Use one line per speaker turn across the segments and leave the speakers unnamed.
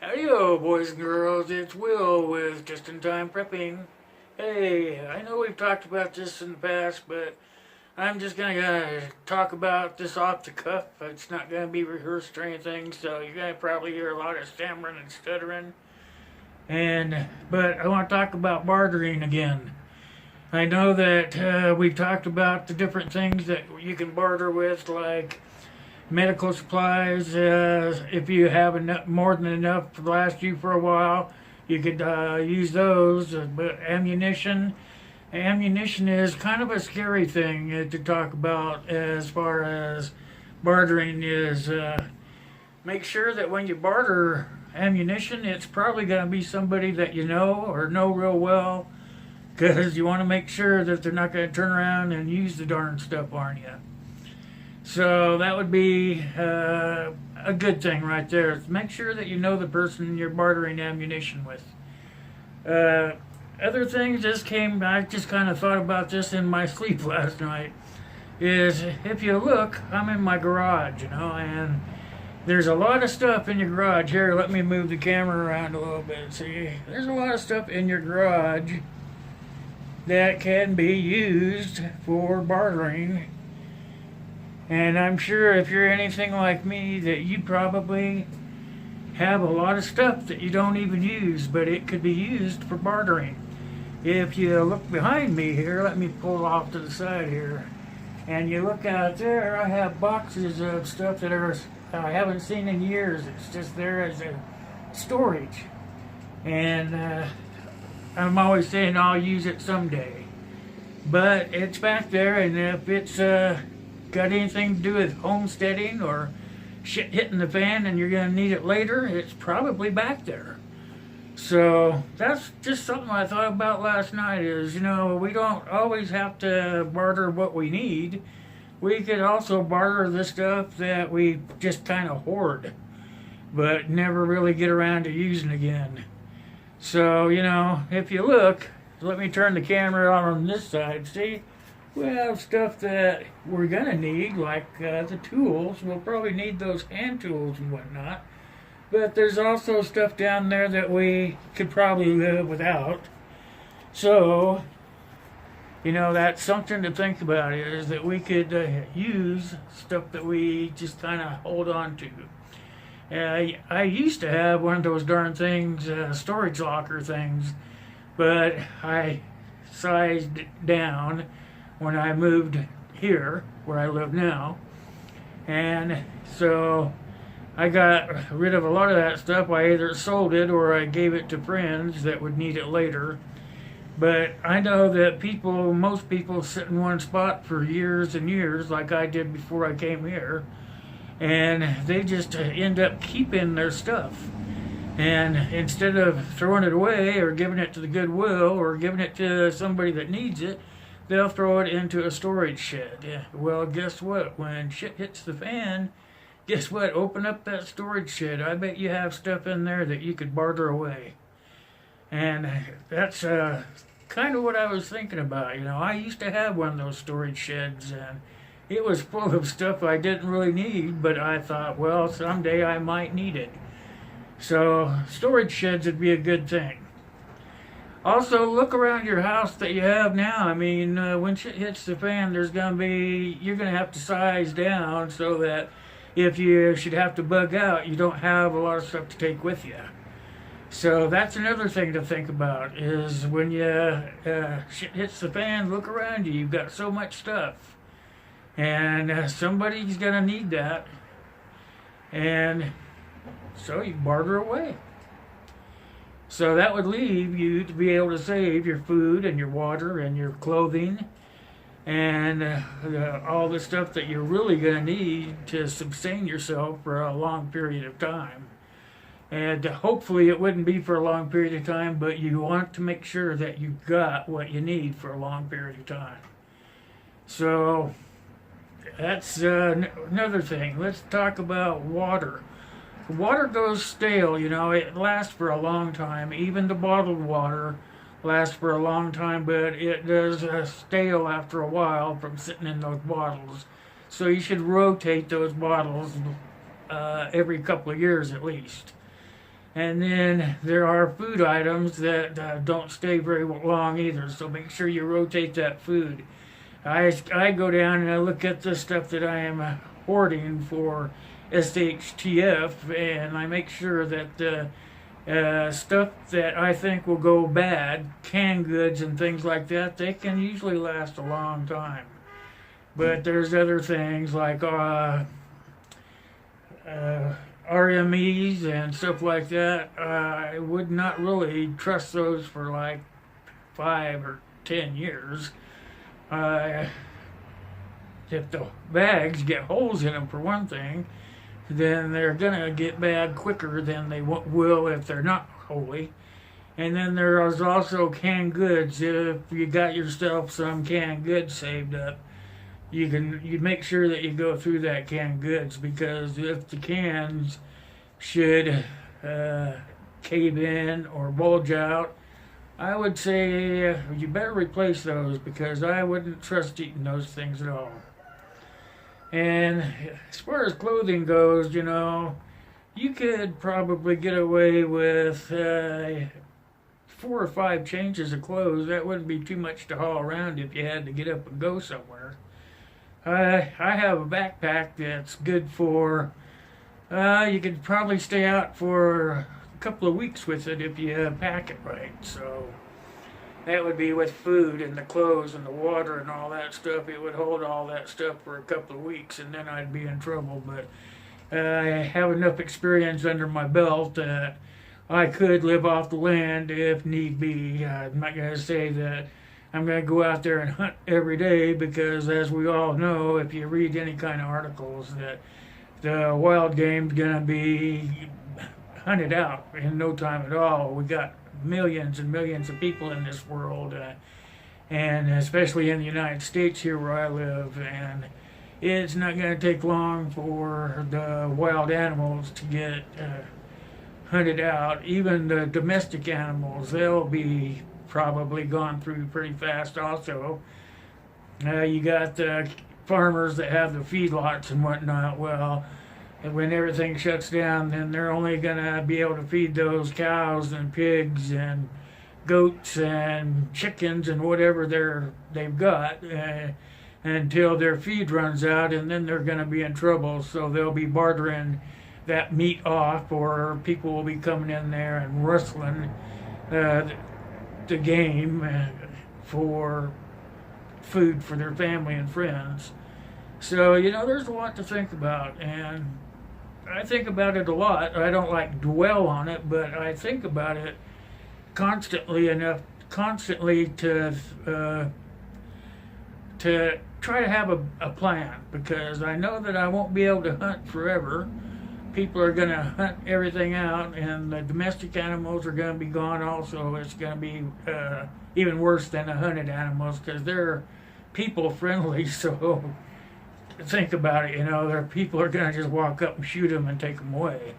Howdy-o, boys and girls, it's Will with Just-in-Time Prepping. Hey, I know we've talked about this in the past, but I'm just gonna talk about this off the cuff. It's not gonna be rehearsed or anything, so you're gonna probably hear a lot of stammering and stuttering. But I want to talk about bartering again. I know that we've talked about the different things that you can barter with, like medical supplies. If you have more than enough to last you for a while, you could use those. But ammunition is kind of a scary thing to talk about as far as bartering is. Make sure that when you barter ammunition, it's probably going to be somebody that you know or know real well, because you want to make sure that they're not going to turn around and use the darn stuff on you. So that would be a good thing right there. Make sure that you know the person you're bartering ammunition with. Other things I just kind of thought about this in my sleep last night, is if you look, I'm in my garage, and there's a lot of stuff in your garage. Here, let me move the camera around a little bit. See, there's a lot of stuff in your garage that can be used for bartering. And I'm sure if you're anything like me, that you probably have a lot of stuff that you don't even use, but it could be used for bartering. If you look behind me here, let me pull off to the side here, and you look out there, I have boxes of stuff that I haven't seen in years. It's just there as a storage. And I'm always saying I'll use it someday. But it's back there, and if it's got anything to do with homesteading or shit hitting the fan and you're going to need it later, it's probably back there. So that's just something I thought about last night is, we don't always have to barter what we need. We could also barter the stuff that we just kind of hoard, but never really get around to using again. So, if you look, let me turn the camera on this side, see? We have stuff that we're going to need, like the tools. We'll probably need those hand tools and whatnot. But there's also stuff down there that we could probably live without. So, that's something to think about, is that we could use stuff that we just kind of hold on to. I used to have one of those darn things, storage locker things, but I sized it down when I moved here, where I live now. And so I got rid of a lot of that stuff. I either sold it or I gave it to friends that would need it later. But I know that most people sit in one spot for years and years, like I did before I came here, and they just end up keeping their stuff. And instead of throwing it away or giving it to the Goodwill or giving it to somebody that needs it, they'll throw it into a storage shed. Yeah. Well, guess what? When shit hits the fan, guess what? Open up that storage shed. I bet you have stuff in there that you could barter away. And that's kind of what I was thinking about. I used to have one of those storage sheds, and it was full of stuff I didn't really need, but I thought, well, someday I might need it. So storage sheds would be a good thing. Also, look around your house that you have now. I mean, when shit hits the fan, you're going to have to size down so that if you should have to bug out, you don't have a lot of stuff to take with you. So that's another thing to think about, is when shit hits the fan, look around you. You've got so much stuff. And somebody's going to need that. And so you barter away. So that would leave you to be able to save your food and your water and your clothing and all the stuff that you're really going to need to sustain yourself for a long period of time. And hopefully it wouldn't be for a long period of time, but you want to make sure that you've got what you need for a long period of time. So that's another thing. Let's talk about water. Water goes stale, it lasts for a long time. Even the bottled water lasts for a long time, but it does stale after a while from sitting in those bottles. So you should rotate those bottles every couple of years at least. And then there are food items that don't stay very long either, so make sure you rotate that food. I go down and I look at the stuff that I am hoarding for SHTF, and I make sure that stuff that I think will go bad, canned goods and things like that, they can usually last a long time. But there's other things like RMEs and stuff like that. I would not really trust those for like 5 or 10 years. If the bags get holes in them, for one thing, then they're gonna get bad quicker than they will if they're not holy. And then there's also canned goods. If you got yourself some canned goods saved up, you make sure that you go through that canned goods, because if the cans should cave in or bulge out, I would say you better replace those, because I wouldn't trust eating those things at all. And as far as clothing goes, you could probably get away with 4 or 5 changes of clothes. That wouldn't be too much to haul around if you had to get up and go somewhere. I have a backpack that's good for, you could probably stay out for a couple of weeks with it if you pack it right. So that would be with food and the clothes and the water and all that stuff. It would hold all that stuff for a couple of weeks, and then I'd be in trouble. But I have enough experience under my belt that I could live off the land if need be. I'm not going to say that I'm going to go out there and hunt every day, because as we all know, if you read any kind of articles, that the wild game's going to be hunted out in no time at all. We got millions and millions of people in this world, and especially in the United States here where I live, and it's not going to take long for the wild animals to get hunted out. Even the domestic animals, they'll be probably gone through pretty fast also. You got the farmers that have the feedlots and whatnot. Well, when everything shuts down, then they're only going to be able to feed those cows and pigs and goats and chickens and whatever they've got until their feed runs out, and then they're going to be in trouble. So they'll be bartering that meat off, or people will be coming in there and rustling the game for food for their family and friends. So, there's a lot to think about, and I think about it a lot. I don't like dwell on it, but I think about it constantly to try to have a plan, because I know that I won't be able to hunt forever. People are going to hunt everything out, and the domestic animals are going to be gone also. It's going to be even worse than the hunted animals, because they're people friendly. So think about it, their people are going to just walk up and shoot them and take them away,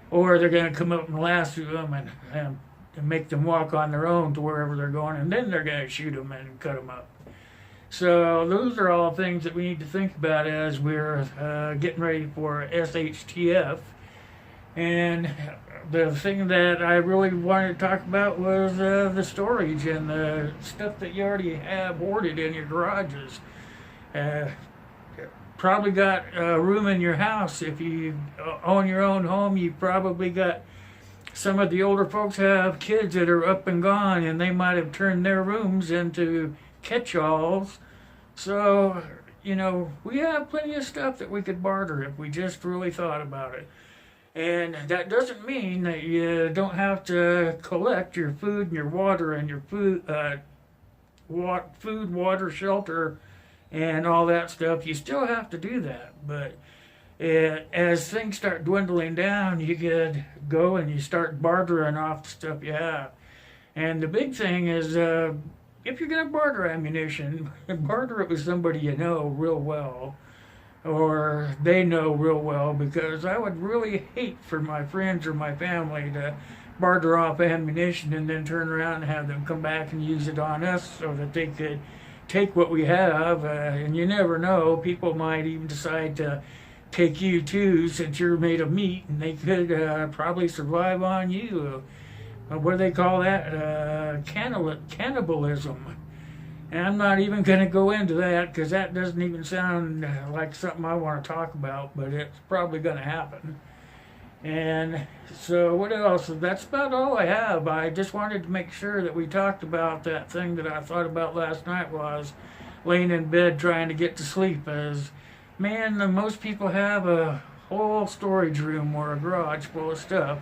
or they're going to come up and lasso them and make them walk on their own to wherever they're going, and then they're going to shoot them and cut them up. So those are all things that we need to think about as we're getting ready for SHTF. And the thing that I really wanted to talk about was the storage and the stuff that you already have hoarded in your garages. Probably got room in your house. If you own your own home, you probably got, some of the older folks have kids that are up and gone, and they might have turned their rooms into catch-alls. So, we have plenty of stuff that we could barter if we just really thought about it. And that doesn't mean that you don't have to collect your food and your water and your food, water, shelter, and all that stuff. You still have to do that. But as things start dwindling down, you could go and you start bartering off the stuff you have. And the big thing is, if you're going to barter ammunition, barter it with somebody you know real well, or they know real well, because I would really hate for my friends or my family to barter off ammunition and then turn around and have them come back and use it on us so that they could take what we have. And you never know, people might even decide to take you too, since you're made of meat, and they could probably survive on you. What do they call that? Cannibalism. And I'm not even going to go into that because that doesn't even sound like something I want to talk about, but it's probably going to happen. And so what else? That's about all I have. I just wanted to make sure that we talked about that thing that I thought about last night while I was laying in bed trying to get to sleep. As man, most people have a whole storage room or a garage full of stuff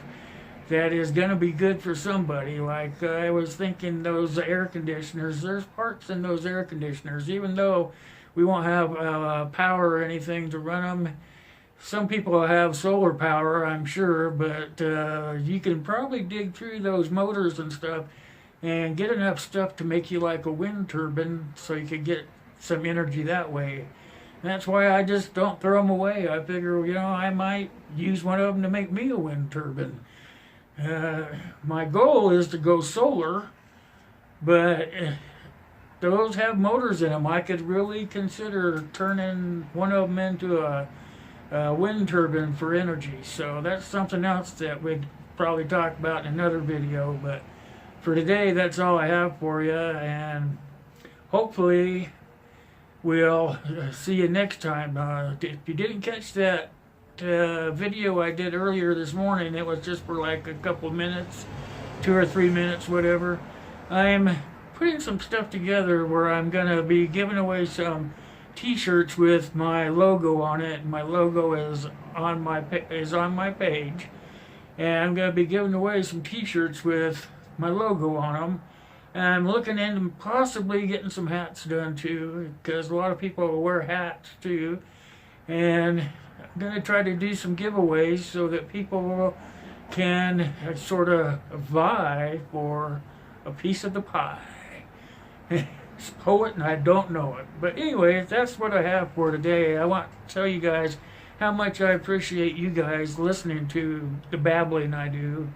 that is going to be good for somebody. Like I was thinking, those air conditioners, there's parts in those air conditioners, even though we won't have power or anything to run them. Some people have solar power, I'm sure, but you can probably dig through those motors and stuff and get enough stuff to make you like a wind turbine, so you could get some energy that way. And that's why I just don't throw them away. I figure, I might use one of them to make me a wind turbine. My goal is to go solar, but those have motors in them. I could really consider turning one of them into a wind turbine for energy. So that's something else that we'd probably talk about in another video. But for today, that's all I have for you, and hopefully we'll see you next time. If you didn't catch that video I did earlier this morning, it was just for like a couple of minutes, 2 or 3 minutes, whatever. I'm putting some stuff together where I'm gonna be giving away some t-shirts with my logo on it. My logo is on my page, and I'm gonna be giving away some t-shirts with my logo on them. And I'm looking into possibly getting some hats done too, because a lot of people wear hats too. And I'm going to try to do some giveaways so that people can sort of vie for a piece of the pie. It's a poet and I don't know it. But anyway, that's what I have for today. I want to tell you guys how much I appreciate you guys listening to the babbling I do.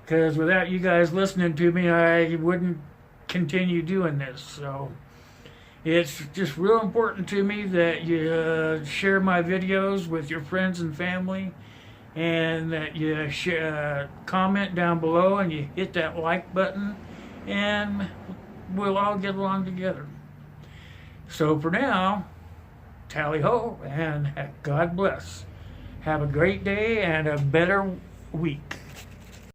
Because without you guys listening to me, I wouldn't continue doing this. So it's just real important to me that you share my videos with your friends and family, and that you comment down below and you hit that like button, and we'll all get along together. So for now, tally ho, and God bless. Have a great day and a better week.